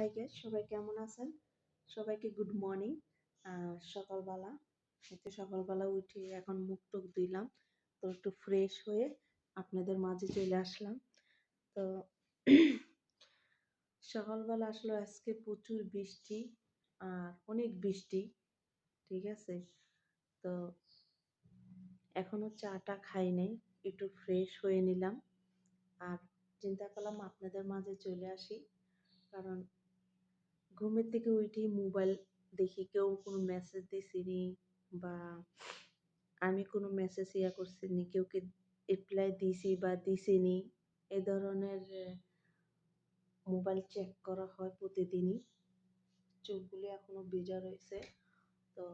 Hi guys, সবাই কেমন আছেন? সবাইকে গুড মর্নিং। সকালবেলা সকালবেলা উঠে এখন মুখ টুক দিলাম, তো একটু ফ্রেশ হয়ে আপনাদের মাঝে চলে আসলাম। তো সকালবেলা আসলে আজকে প্রচুর বৃষ্টি, আর অনেক বৃষ্টি, ঠিক আছে। তো এখনো চাটা খাই নাই, একটু ফ্রেশ হয়ে নিলাম, আর চিন্তা করলাম আপনাদের মাঝে চলে আসি। কারণ ঘুমের থেকে উঠেই মোবাইল দেখি, কেউ কোনো মেসেজ দিছিনি বা আমি কোনো মেসেজ করছিনি, কেউকে রিপ্লাই দিছি বা দিছিনি, এ ধরনের মোবাইল চেক করা হয় প্রতিদিনই। চোখগুলো এখনো ভেজা রয়েছে। তো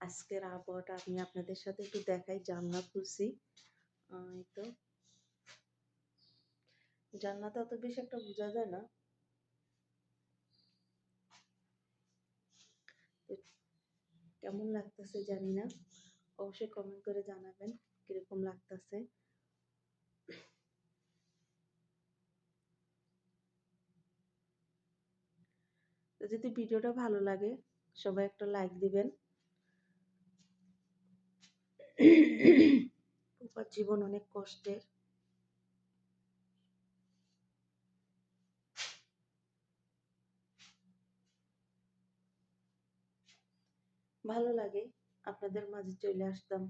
আজকের আবহাওয়াটা আমি আপনাদের সাথে একটু দেখাই। জানলা খুলছি, এই তো জানলাতে অত বেশি একটা বোঝা যায় না। কেমন লাগতেছে জানি না, অবশ্যই কমেন্ট করে জানাবেন কিরকম লাগতেছে। তো যদি ভিডিওটা ভালো লাগে সবাই একটা লাইক দিবেন। জীবন অনেক কষ্টের। ভালো লাগে আপনাদের মাঝে চলে আসতাম,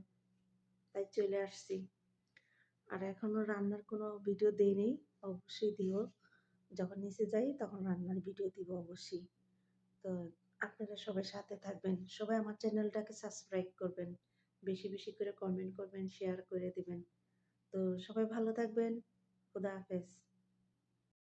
তাই চলে আসছি। আর এখনো রান্নার কোনো ভিডিও দেইনি, অবশ্যই দিব। যখন নিচে যাই তখন রান্নার ভিডিও দিব অবশ্যই। তো আপনারা সবাই সাথে থাকবেন, সবাই আমার চ্যানেলটাকে সাবস্ক্রাইব করবেন, বেশি বেশি করে কমেন্ট করবেন, শেয়ার করে দিবেন। তো সবাই ভালো থাকবেন। খুদা হাফেজ।